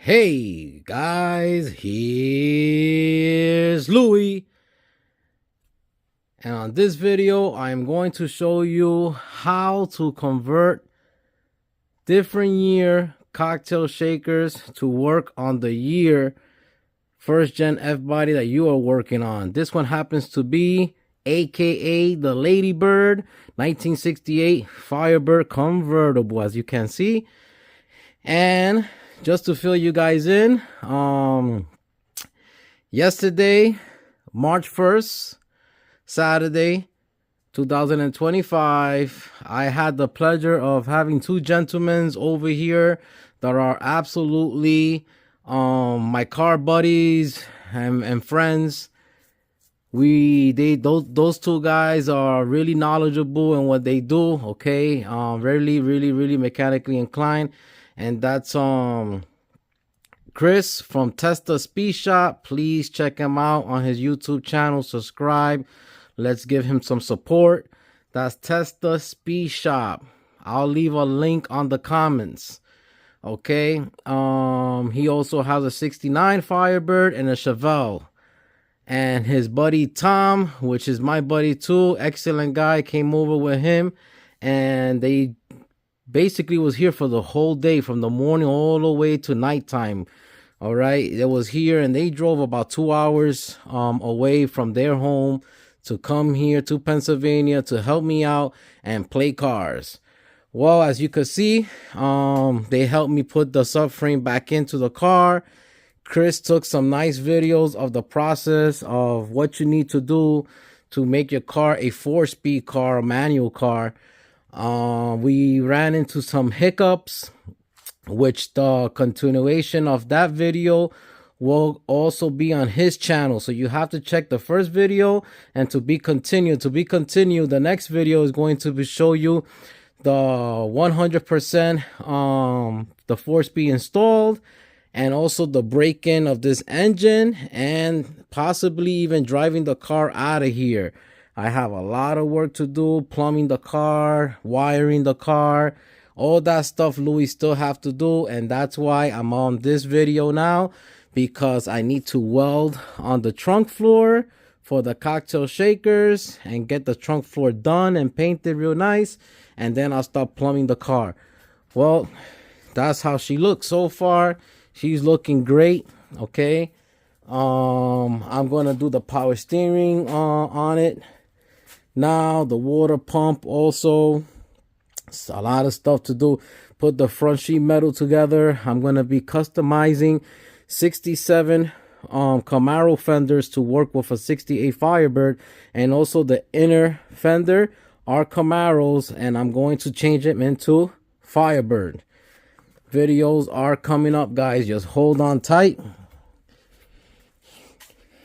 Hey guys, here's Louie, and on this video I'm going to show you how to convert different year cocktail shakers to work on the year first gen F body that you are working on. This one happens to be aka the Ladybird 1968 Firebird convertible, as you can see. And just to fill you guys in, yesterday, March 1st, Saturday, 2025, I had the pleasure of having two gentlemen over here that are absolutely my car buddies and friends. Those two guys are really knowledgeable in what they do. Okay, really mechanically inclined. And that's Chris from Testa Speed Shop. Please check him out on his YouTube channel. Subscribe. Let's give him some support. That's Testa Speed Shop. I'll leave a link on the comments. Okay. He also has a 69 Firebird and a Chevelle. And his buddy Tom, which is my buddy too, excellent guy, came over with him, and they basically was here for the whole day, from the morning all the way to nighttime. All right, it was here, and they drove about 2 hours away from their home to come here to Pennsylvania to help me out and play cars. Well, as you can see, they helped me put the subframe back into the car. Chris took some nice videos of the process of what you need to do to make your car a 4-speed car, a manual car. We ran into some hiccups, which the continuation of that video will also be on his channel. So you have to check the first video, and to be continued, the next video is going to show you the 100% the 4-speed installed, and also the break-in of this engine, and possibly even driving the car out of here. I have a lot of work to do, plumbing the car, wiring the car, all that stuff Louis still have to do. And that's why I'm on this video now, because I need to weld on the trunk floor for the cocktail shakers and get the trunk floor done and painted real nice. And then I'll start plumbing the car. Well, that's how she looks so far. She's looking great. Okay. I'm gonna do the power steering on it. Now the water pump also, it's a lot of stuff to do. Put the front sheet metal together. I'm gonna be customizing 67 Camaro fenders to work with a 68 Firebird, and also the inner fender are Camaros, and I'm going to change them into Firebird. Videos are coming up, guys. Just hold on tight.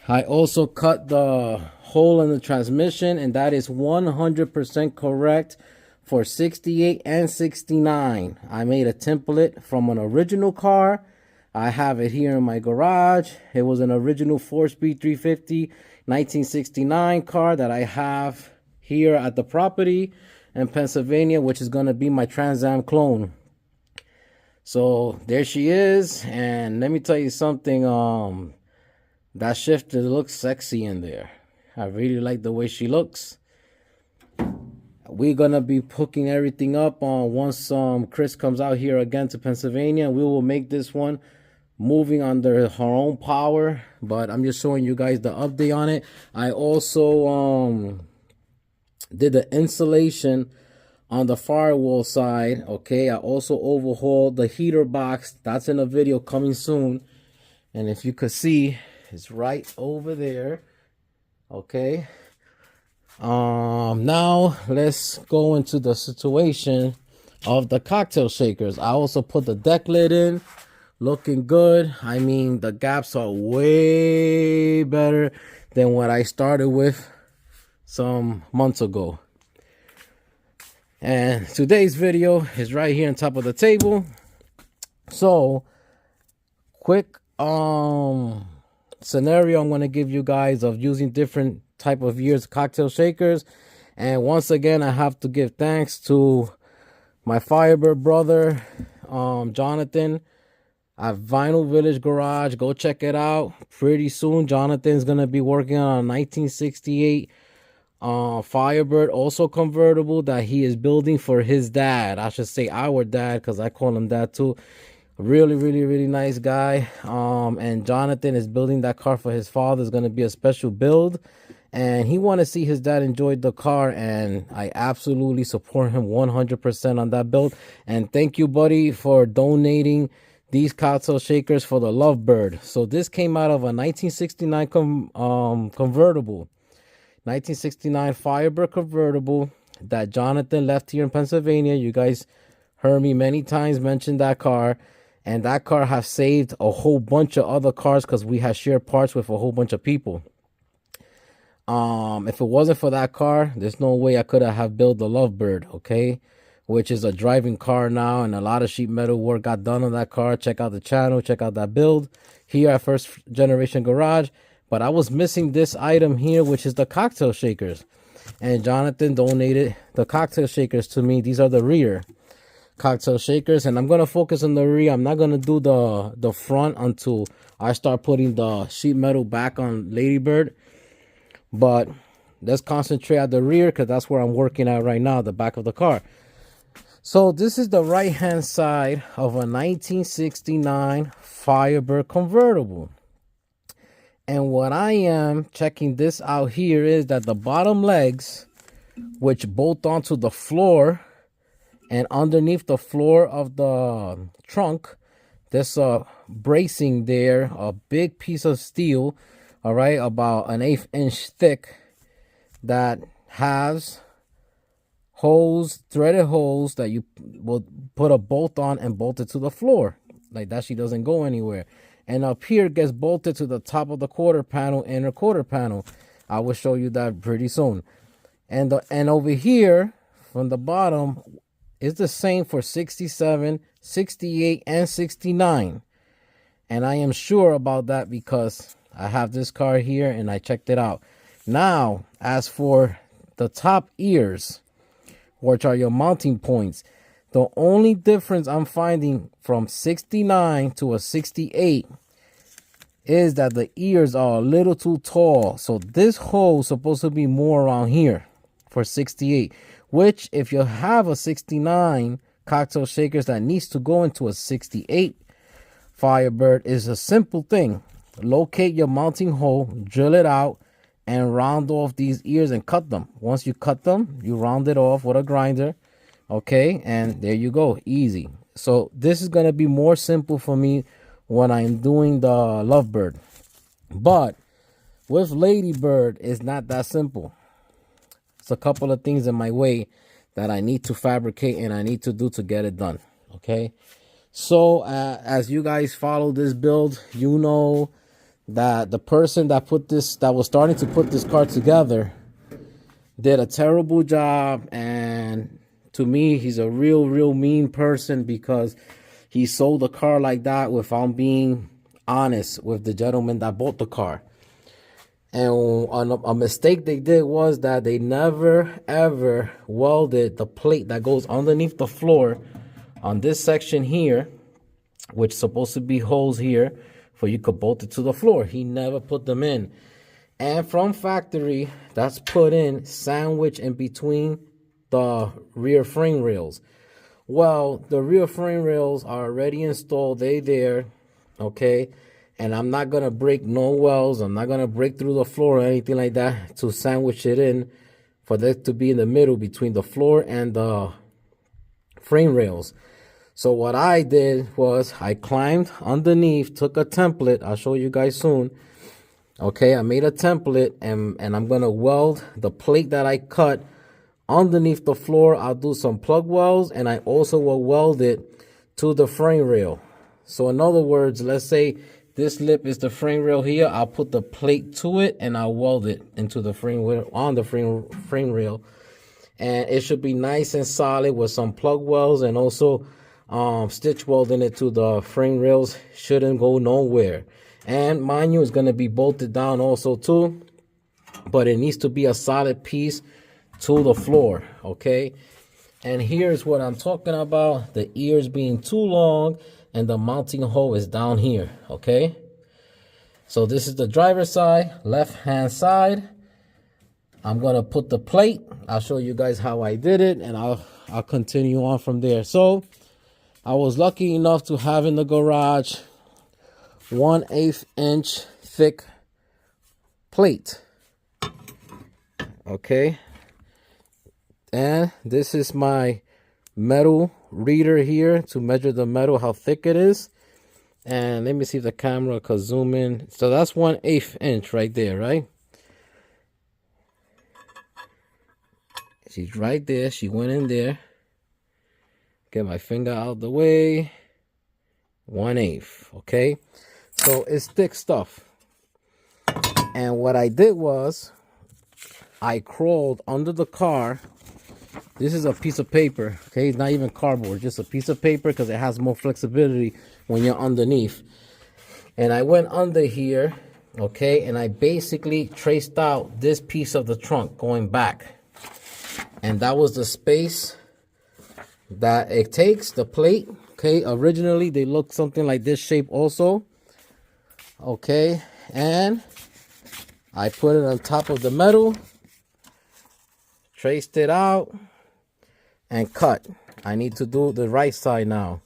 I also cut the hole in the transmission, and that is 100% correct for 68 and 69. I made a template from an original car. I have it here in my garage. It was an original 4-speed 350 1969 car that I have here at the property in Pennsylvania, which is going to be my Trans Am clone. So there she is, and let me tell you something, that shifter looks sexy in there. I really like the way she looks. We're gonna be hooking everything up on once Chris comes out here again to Pennsylvania. We will make this one moving under her own power, but I'm just showing you guys the update on it. I also did the insulation on the firewall side. Okay, I also overhauled the heater box. That's in a video coming soon, and if you could see, it's right over there. Okay, now let's go into the situation of the cocktail shakers. I also put the deck lid in, looking good. I mean, the gaps are way better than what I started with some months ago. And today's video is right here on top of the table. So quick scenario I'm going to give you guys of using different type of years cocktail shakers. And once again, I have to give thanks to my Firebird brother, Jonathan, at Vinyl Village Garage. Go check it out. Pretty soon, Jonathan's gonna be working on a 1968 Firebird, also convertible, that he is building for his dad. I should say our dad, because I call him dad too. Really nice guy. And Jonathan is building that car for his father. It's gonna be a special build, and he want to see his dad enjoy the car, and I absolutely support him 100% on that build. And thank you, buddy, for donating these cocktail shakers for the Lovebird. So this came out of a 1969 convertible, 1969 Firebird convertible that Jonathan left here in Pennsylvania. You guys heard me many times mention that car, and that car has saved a whole bunch of other cars because we had shared parts with a whole bunch of people. If it wasn't for that car, there's no way I could have built the Lovebird, okay? Which is a driving car now, and a lot of sheet metal work got done on that car. Check out the channel, check out that build here at First Generation Garage. But I was missing this item here, which is the cocktail shakers. And Jonathan donated the cocktail shakers to me. These are the rear cocktail shakers, and I'm gonna focus on the rear. I'm not gonna do the front until I start putting the sheet metal back on Ladybird. But let's concentrate at the rear, because that's where I'm working at right now, the back of the car. So this is the right hand side of a 1969 Firebird convertible. And what I am checking this out here is that the bottom legs, which bolt onto the floor, and underneath the floor of the trunk, there's a bracing there, a big piece of steel, all right, about an 1/8 inch thick, that has holes, threaded holes, that you will put a bolt on and bolt it to the floor. Like that, she doesn't go anywhere. And up here gets bolted to the top of the quarter panel, inner quarter panel. I will show you that pretty soon. And over here from the bottom is the same for 67, 68, and 69. And I am sure about that because I have this car here and I checked it out. Now, as for the top ears, which are your mounting points, the only difference I'm finding from 69 to a 68 is that the ears are a little too tall. So this hole is supposed to be more around here for 68, which if you have a 69 cocktail shakers that needs to go into a 68 Firebird, is a simple thing. Locate your mounting hole, drill it out, and round off these ears and cut them. Once you cut them, you round it off with a grinder. Okay, and there you go, easy. So this is going to be more simple for me when I'm doing the Lovebird. But with Ladybird, it's not that simple. It's a couple of things in my way that I need to fabricate and I need to do to get it done. Okay, so as you guys follow this build, you know that the person that was starting to put this car together did a terrible job. And to me, he's a real mean person, because he sold the car like that without being honest with the gentleman that bought the car. And a mistake they did was that they never ever welded the plate that goes underneath the floor on this section here, which is supposed to be holes here for you could bolt it to the floor. He never put them in. And from factory, that's put in sandwich in between the rear frame rails. Well, the rear frame rails are already installed. They there, okay? And I'm not going to break no welds. I'm not going to break through the floor or anything like that to sandwich it in for that to be in the middle between the floor and the frame rails. So what I did was I climbed underneath, took a template. I'll show you guys soon. Okay, I made a template, and I'm going to weld the plate that I cut underneath the floor. I'll do some plug welds, and I also will weld it to the frame rail. So in other words, let's say this lip is the frame rail here. I'll put the plate to it, and I'll weld it into the frame rail, on the frame rail. And it should be nice and solid with some plug welds, and also stitch welding it to the frame rails. Shouldn't go nowhere. And mind you, it's going to be bolted down also too, but it needs to be a solid piece to the floor. Okay, and here's what I'm talking about: the ears being too long and the mounting hole is down here. Okay, so this is the driver's side, left hand side. I'm gonna put the plate. I'll show you guys how I did it, and I'll continue on from there. So I was lucky enough to have in the garage 1/8 inch thick plate. Okay, and this is my metal reader here to measure the metal, how thick it is. And let me see if the camera could zoom in. So that's 1/8 inch right there, right? She's right there. She went in there. Get my finger out the way. 1/8. Okay, so it's thick stuff. And what I did was I crawled under the car. This is a piece of paper. Okay, it's not even cardboard, just a piece of paper because it has more flexibility when you're underneath. And I went under here. Okay, and I basically traced out this piece of the trunk going back. And that was the space that it takes, the plate. Okay, originally they look something like this shape also. Okay, and I put it on top of the metal, traced it out, and cut. I need to do the right side now.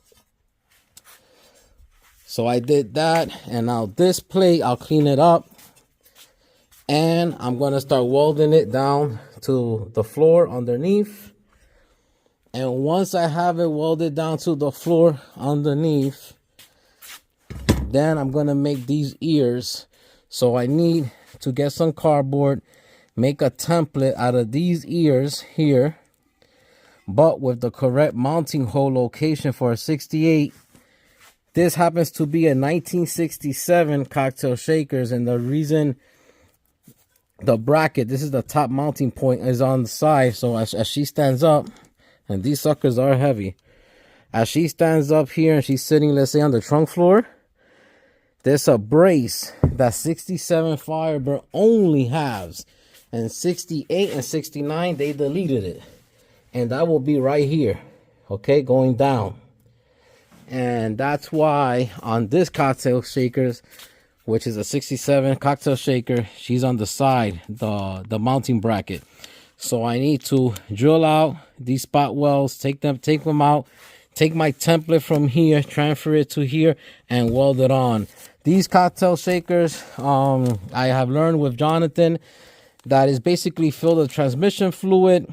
So I did that, and now this plate, I'll clean it up, and I'm gonna start welding it down to the floor underneath. And once I have it welded down to the floor underneath, then I'm gonna make these ears. So I need to get some cardboard, make a template out of these ears here, but with the correct mounting hole location for a 68. This happens to be a 1967 cocktail shakers, and the reason the bracket, this is the top mounting point, is on the side. So as she stands up, and these suckers are heavy, as she stands up here and she's sitting, let's say, on the trunk floor, there's a brace that 67 Firebird only has, and 68 and 69 they deleted it, and that will be right here. Okay, going down. And that's why on this cocktail shakers, which is a 67 cocktail shaker, she's on the side, the mounting bracket. So I need to drill out these spot welds, take them out, take my template from here, transfer it to here, and weld it on. These cocktail shakers, I have learned with Jonathan, that is basically filled with transmission fluid.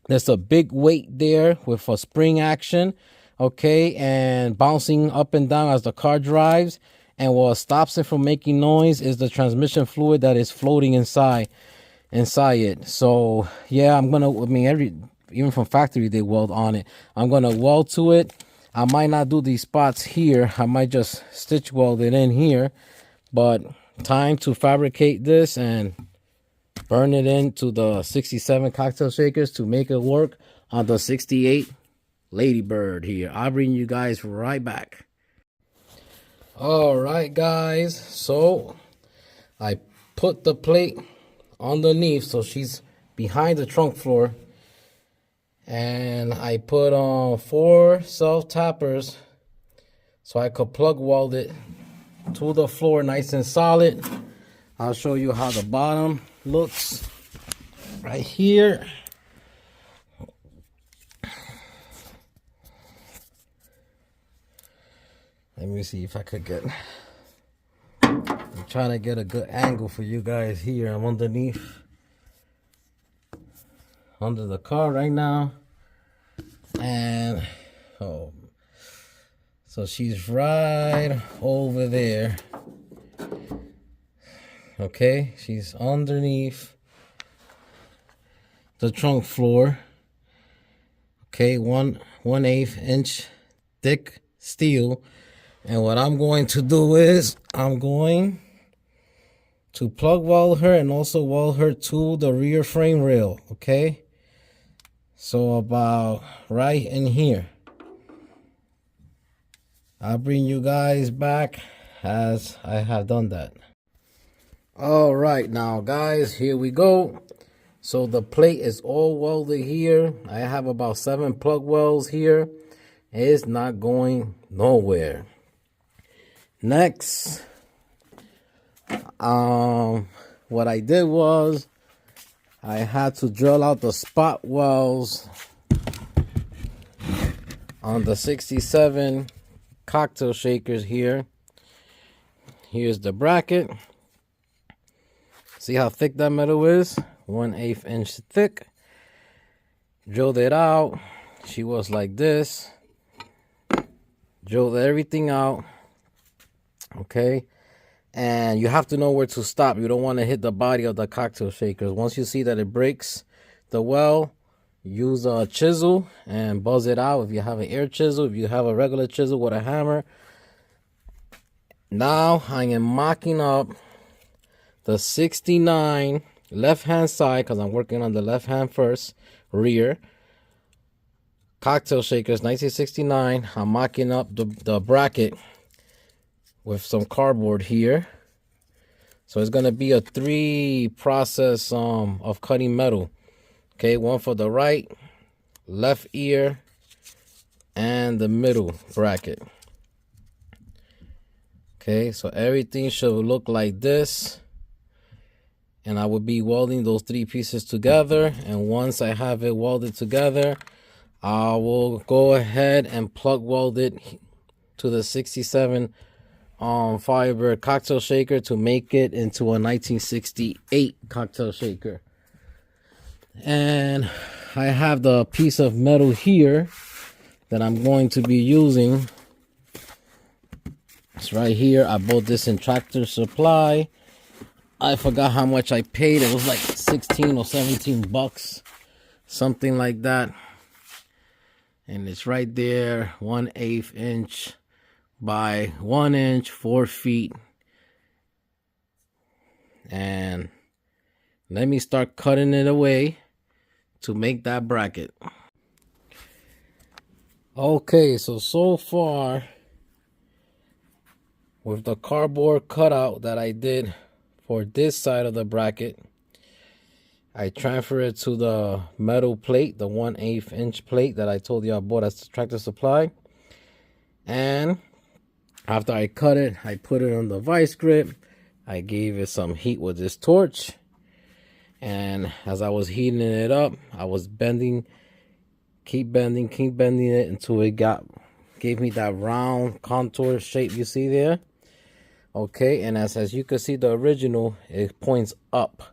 There's a big weight there with a spring action, okay, and bouncing up and down as the car drives. And what stops it from making noise is the transmission fluid that is floating inside it. So yeah, even from factory they weld on it. I'm gonna weld to it. I might not do these spots here. I might just stitch weld it in here. But time to fabricate this and burn it into the 67 cocktail shakers to make it work on the 68 Ladybird here. I'll bring you guys right back. All right, guys. So I put the plate underneath, so she's behind the trunk floor. And I put on 4 self-tappers so I could plug weld it to the floor nice and solid. I'll show you how the bottom looks right here. Let me see if I could get, I'm trying to get a good angle for you guys here. I'm underneath, under the car right now. And, so she's right over there. Okay, she's underneath the trunk floor. Okay, 1/8 inch thick steel. And what I'm going to do is I'm going to plug weld her and also weld her to the rear frame rail. Okay, so about right in here. I'll bring you guys back as I have done that. All right, now guys, here we go. So the plate is all welded here. I have about 7 plug welds here. It's not going nowhere. Next, what I did was I had to drill out the spot welds on the 67 cocktail shakers here. Here's the bracket. See how thick that metal is? 1/8 inch thick. Drilled it out. She was like this. Drilled everything out. Okay. And you have to know where to stop. You don't want to hit the body of the cocktail shakers. Once you see that it breaks the weld, use a chisel and buzz it out. If you have an air chisel, if you have a regular chisel with a hammer. Now I am mocking up the 69 left hand side, because I'm working on the left hand first, rear. Cocktail shakers 1969. I'm mocking up the bracket with some cardboard here. So it's gonna be a 3 process of cutting metal. Okay, one for the right, left ear, and the middle bracket. Okay, so everything should look like this. And I will be welding those 3 pieces together. And once I have it welded together, I will go ahead and plug weld it to the 67 Firebird cocktail shaker to make it into a 1968 cocktail shaker. And I have the piece of metal here that I'm going to be using. It's right here. I bought this in Tractor Supply. I forgot how much I paid. It was like 16 or 17 bucks, something like that. And it's right there, 1/8 inch by 1 inch, 4 feet. And let me start cutting it away to make that bracket. Okay, so far with the cardboard cutout that I did for this side of the bracket, I transfer it to the metal plate, the 1/8 inch plate that I told you I bought at Tractor Supply. And after I cut it, I put it on the vice grip. I gave it some heat with this torch. And as I was heating it up, I was bending, keep bending it until it gave me that round contour shape you see there. Okay, and as you can see, the original, it points up.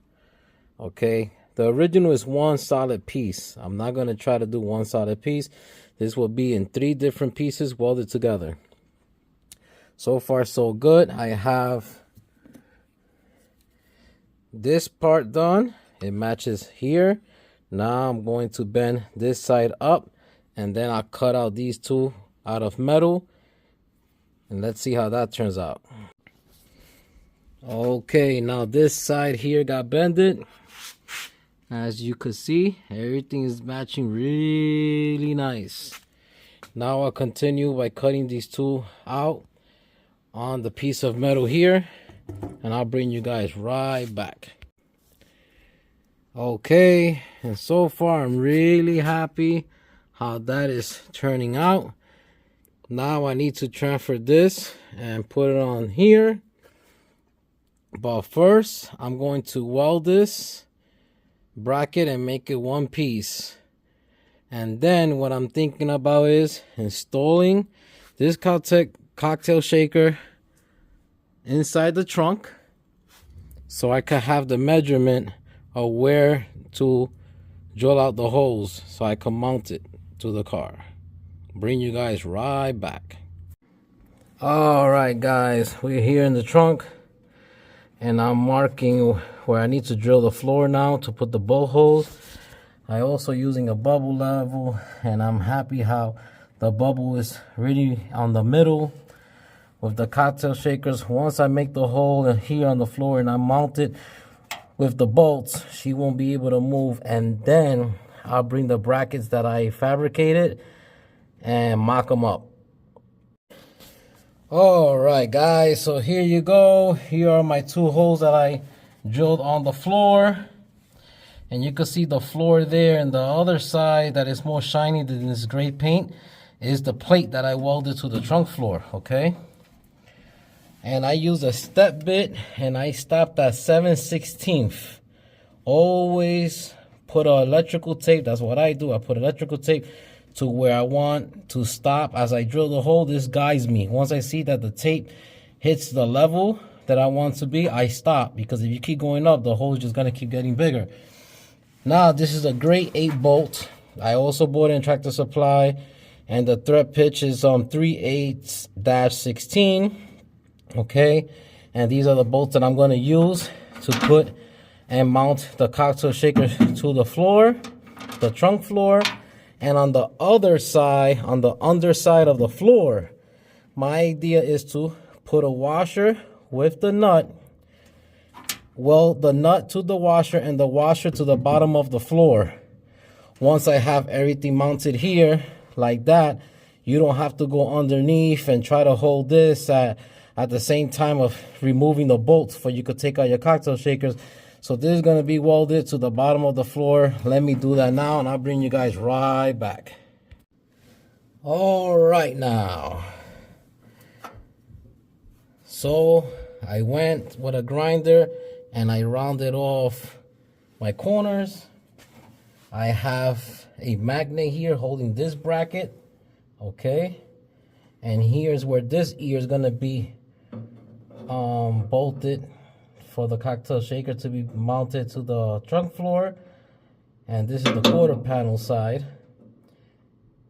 Okay, the original is one solid piece. I'm not going to try to do one solid piece. This will be in 3 different pieces welded together. So far so good. I have this part done. It matches here. Now I'm going to bend this side up, and then I'll cut out these 2 out of metal, and let's see how that turns out. Okay, now this side here got bended. As you can see, everything is matching really nice. Now I'll continue by cutting these 2 out on the piece of metal here, and I'll bring you guys right back. Okay, and so far I'm really happy how that is turning out. Now I need to transfer this and put it on here. But first, I'm going to weld this bracket and make it one piece. And then what I'm thinking about is installing this cocktail shaker inside the trunk, so I can have the measurement of where to drill out the holes so I can mount it to the car. Bring you guys right back. All right, guys, we're here in the trunk, and I'm marking where I need to drill the floor now to put the bolt holes. I also using a bubble level, and I'm happy how the bubble is really on the middle with the cocktail shakers. Once I make the hole here on the floor and I mount it with the bolts, she won't be able to move. And then I'll bring the brackets that I fabricated and mock them up. All right, guys, so here you go. Here are my 2 holes that I drilled on the floor. And you can see the floor there, and the other side that is more shiny than this gray paint is the plate that I welded to the trunk floor, okay? And I use a step bit, and I stopped at 7/16. Always put an electrical tape. That's what I do. I put electrical tape to where I want to stop. As I drill the hole, this guides me. Once I see that the tape hits the level that I want to be, I stop. Because if you keep going up, the hole is just going to keep getting bigger. Now, this is a grade 8 bolt. I also bought it in Tractor Supply. And the thread pitch is 3/8-16. Okay, and these are the bolts that I'm going to use to put and mount the cocktail shaker to the floor, the trunk floor. And on the other side, on the underside of the floor, my idea is to put a washer with the nut, weld the nut to the washer and the washer to the bottom of the floor. Once I have everything mounted here like that, you don't have to go underneath and try to hold this at the same time of removing the bolts for you could take out your cocktail shakers. So this is going to be welded to the bottom of the floor. Let me do that now, and I'll bring you guys right back. All right now. So I went with a grinder and I rounded off my corners. I have a magnet here holding this bracket. Okay. And here's where this ear is going to be bolted for the cocktail shaker to be mounted to the trunk floor. And this is the quarter panel side.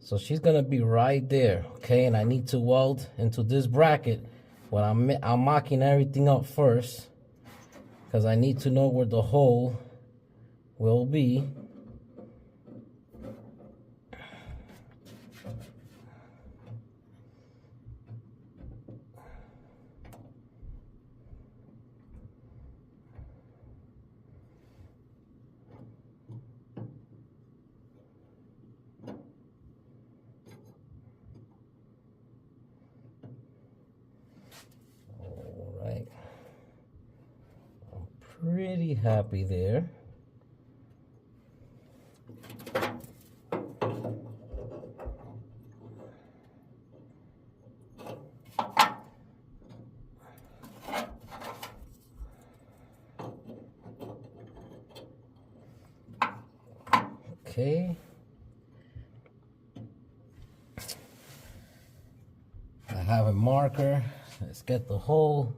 So she's going to be right there. Okay. And I need to weld into this bracket. Well, I'm mocking everything up first, because I need to know where the hole will be. Pretty happy there. Okay. I have a marker. Let's get the hole.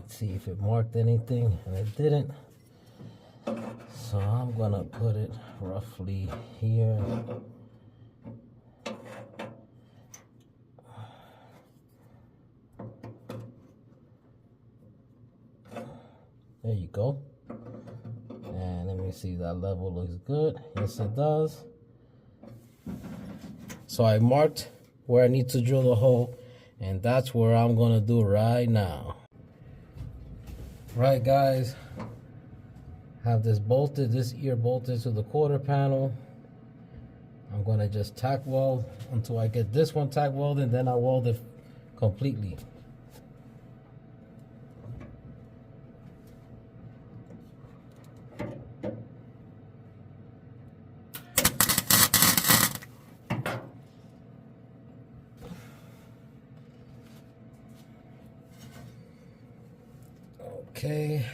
See if it marked anything, and it didn't. So I'm gonna put it roughly here. There you go. And let me see, that level looks good. Yes, it does. So I marked where I need to drill the hole, and that's where I'm gonna do right now. Right, guys, have this bolted, this ear bolted to the quarter panel. I'm gonna just tack weld until I get this one tack welded, then I weld it completely. Okay,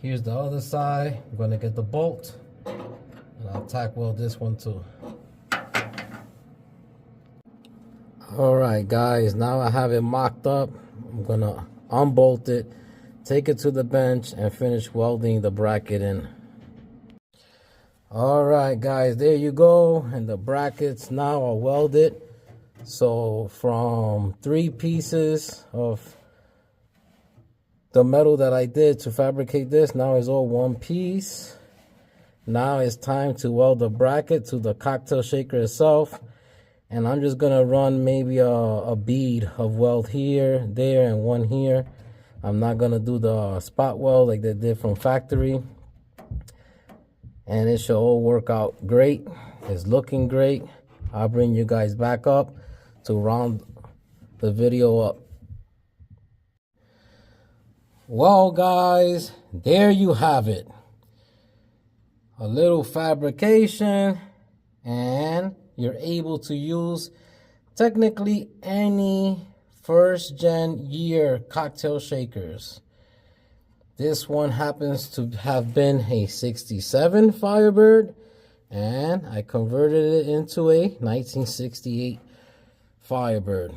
here's the other side. I'm gonna get the bolt, and I'll tack weld this one too. All right, guys, now I have it mocked up. I'm gonna unbolt it, take it to the bench, and finish welding the bracket in. All right, guys, there you go, and the brackets now are welded. So from 3 pieces of the metal that I did to fabricate this, now is all one piece. Now it's time to weld the bracket to the cocktail shaker itself. And I'm just gonna run maybe a bead of weld here, there, and one here. I'm not gonna do the spot weld like they did from factory. And it should all work out great. It's looking great. I'll bring you guys back up to round the video up. Well, guys, there you have it. A little fabrication, and you're able to use technically any first gen year cocktail shakers. This one happens to have been a 67 Firebird, and I converted it into a 1968 Firebird.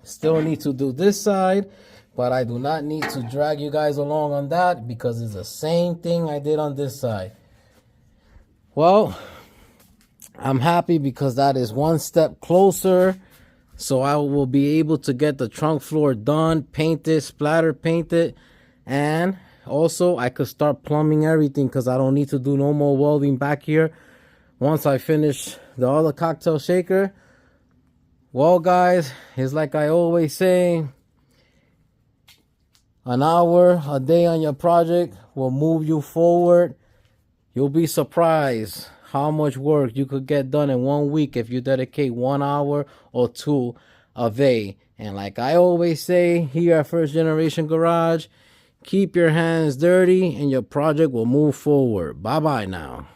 Still need to do this side, but I do not need to drag you guys along on that because it's the same thing I did on this side. Well, I'm happy because that is one step closer. So I will be able to get the trunk floor done, painted, splatter painted, and also I could start plumbing everything because I don't need to do no more welding back here once I finish the other cocktail shaker. Well, guys, it's like I always say, an hour a day on your project will move you forward. You'll be surprised how much work you could get done in 1 week if you dedicate 1 hour or 2 a day. And like I always say here at First Generation Garage, keep your hands dirty and your project will move forward. Bye-bye now.